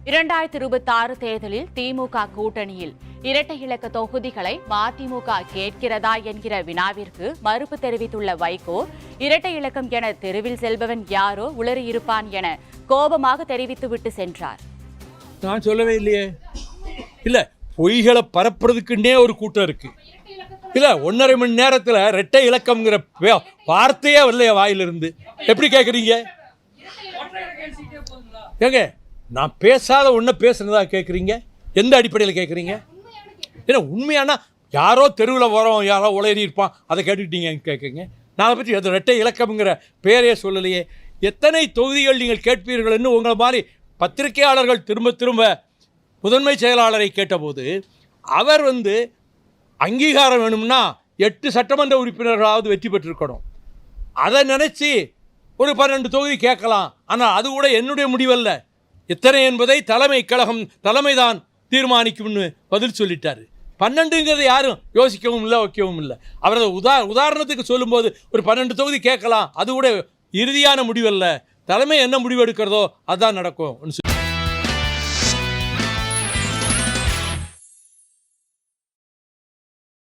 2026 தேர்தலில் திமுக கூட்டணியில் இரட்டை இலக்க தொகுதிகளை மதிமுக கேட்கிறதா என்கிற வினாவிற்கு மறுப்பு தெரிவித்துள்ள வைகோ, இரட்டை இலக்கம் என தெருவில் செல்பவன் யாரோ உளறி இருப்பான் என கோபமாக தெரிவித்துவிட்டு சென்றார். நான் சொல்லவே இல்லையே. இல்ல, பொய்களை பரப்புறதுக்குன்னே ஒரு கூட்டம் இருக்கு. இல்ல, 1.5 மணி நேரத்தில் இரட்டை இலக்கம்ங்கிற வார்த்தையே வரலையே வாயிலிருந்து. எப்படி கேட்குறீங்க? ஏங்க, நான் பேசாத ஒன்றை பேசுனதா கேட்குறீங்க? எந்த அடிப்படையில் கேட்குறீங்க? ஏன்னா உண்மையானா யாரோ தெருவில் வரோம், யாரோ உளறி இருப்பான், அதை கேட்டுக்கிட்டீங்கன்னு கேட்குறீங்க. நான் அதை பற்றி அது இரட்டை இலக்கம்ங்கிற பேரே சொல்லலையே. எத்தனை தொகுதிகள் நீங்கள் கேட்பீர்கள்னு உங்களை மாதிரி பத்திரிகையாளர்கள் திரும்ப திரும்ப முதன்மை செயலாளரை கேட்டபோது அவர் அங்கீகாரம் வேணும்னா 8 சட்டமன்ற உறுப்பினர்களாவது வெற்றி பெற்றிருக்கணும். அதை நினச்சி ஒரு 12 தொகுதி கேட்கலாம். ஆனால் அது கூட என்னுடைய முடிவல்ல, எத்தனை என்பதை தலைமைதான் தீர்மானிக்கும்னு பதில் சொல்லிட்டாரு. 12ங்கிறது யாரும் யோசிக்கவும் இல்லை, வைக்கவும் இல்லை. அவரது உதாரணத்துக்கு சொல்லும்போது ஒரு 12 தொகுதி கேட்கலாம், அது கூட இறுதியான முடிவல்ல. தலைமை என்ன முடிவு எடுக்கிறதோ அதுதான் நடக்கும்.